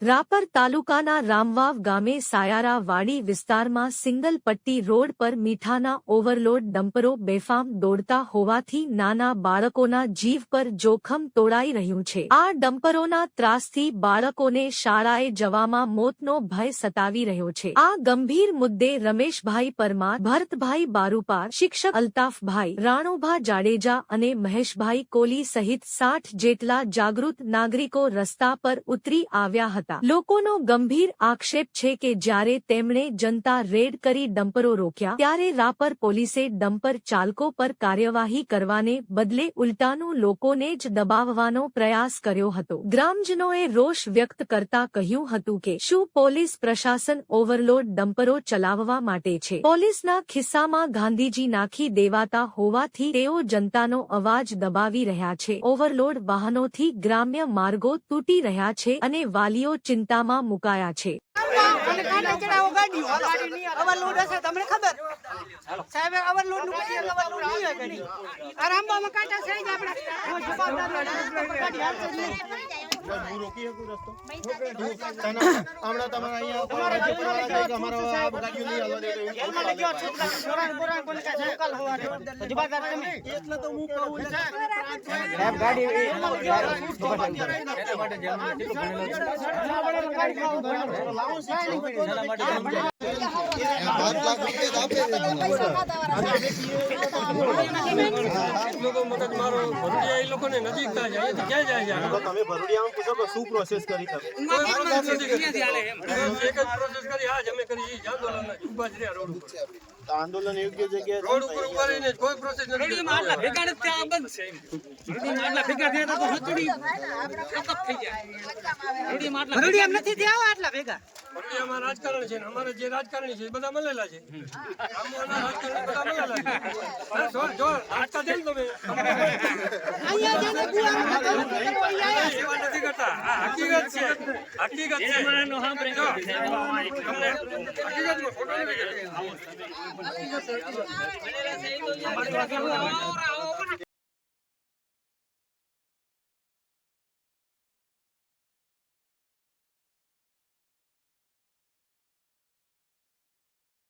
રાપર તાલુકાના રામવાવ ગામે સાયારા વાડી વિસ્તારમાં સિંગલ પટ્ટી રોડ પર મીઠાના ઓવરલોડ ડમ્પરો બેફામ દોડતા હોવાથી નાના બાળકોના જીવ પર જોખમ તોડાઈ રહ્યું છે। આ ડમ્પરોના ત્રાસથી બાળકોને શાળાએ જવામાં મોતનો ભય સતાવી રહ્યો છે। આ ગંભીર મુદ્દે રમેશભાઈ પરમાર, ભરતભાઈ બારુપાર, શિક્ષક અલ્તાફભાઈ, રાણોભા જાડેજા અને મહેશભાઈ કોલી સહિત 60 જેટલા જાગૃત નાગરિકો રસ્તા પર ઉતરી આવ્યા હતા। લોકોનો ગંભીર આક્ષેપ છે કે જ્યારે તેમણે જનતા રેડ કરી ડમ્પરો રોક્યા ત્યારે રાપર પોલીસે ડમ્પર ચાલકો પર કાર્યવાહી કરવાને બદલે ઉલટાનું લોકોને જ દબાવવાનો પ્રયાસ કર્યો હતો। ગ્રામજનોએ રોષ વ્યક્ત કરતા કહ્યું હતું કે શું પોલીસ પ્રશાસન ઓવરલોડ ડમ્પરો ચલાવવા માટે છે? પોલીસના ખિસ્સામાં ગાંધીજી નાખી દેવાતા હોવાથી તેઓ જનતાનો અવાજ દબાવી રહ્યા છે। ઓવરલોડ વાહનોથી ગ્રામ્ય માર્ગો તૂટી રહ્યા છે અને વાલીઓ ચિંતામાં મુકાયા છે। આંદોલન યોગ્ય જગ્યાએ રોડ ઉપર ઉભા રહીને કોઈ પ્રોસેસ નથી। આટલા ભેગા નથી ત્યાં બંધ છે। આટલા ભેગા થયા તો હચડી કપ થઈ જાય। ભરડિયામ નથી થયા આટલા ભેગા। ભરડિયામાં રાજકારણ છે ને અમારે જે રાજકારણી છે બધા મળેલા છે। આમોના રાજકારણી બધા મળેલા છે। જો આટકા દેલ તમે અહીંયા જેને ગુઆ સેવા નથી કરતા। આ હકીકત છે, હકીકત છે। માનો સાંભળો તમને હકીકતમાં ફોટો નથી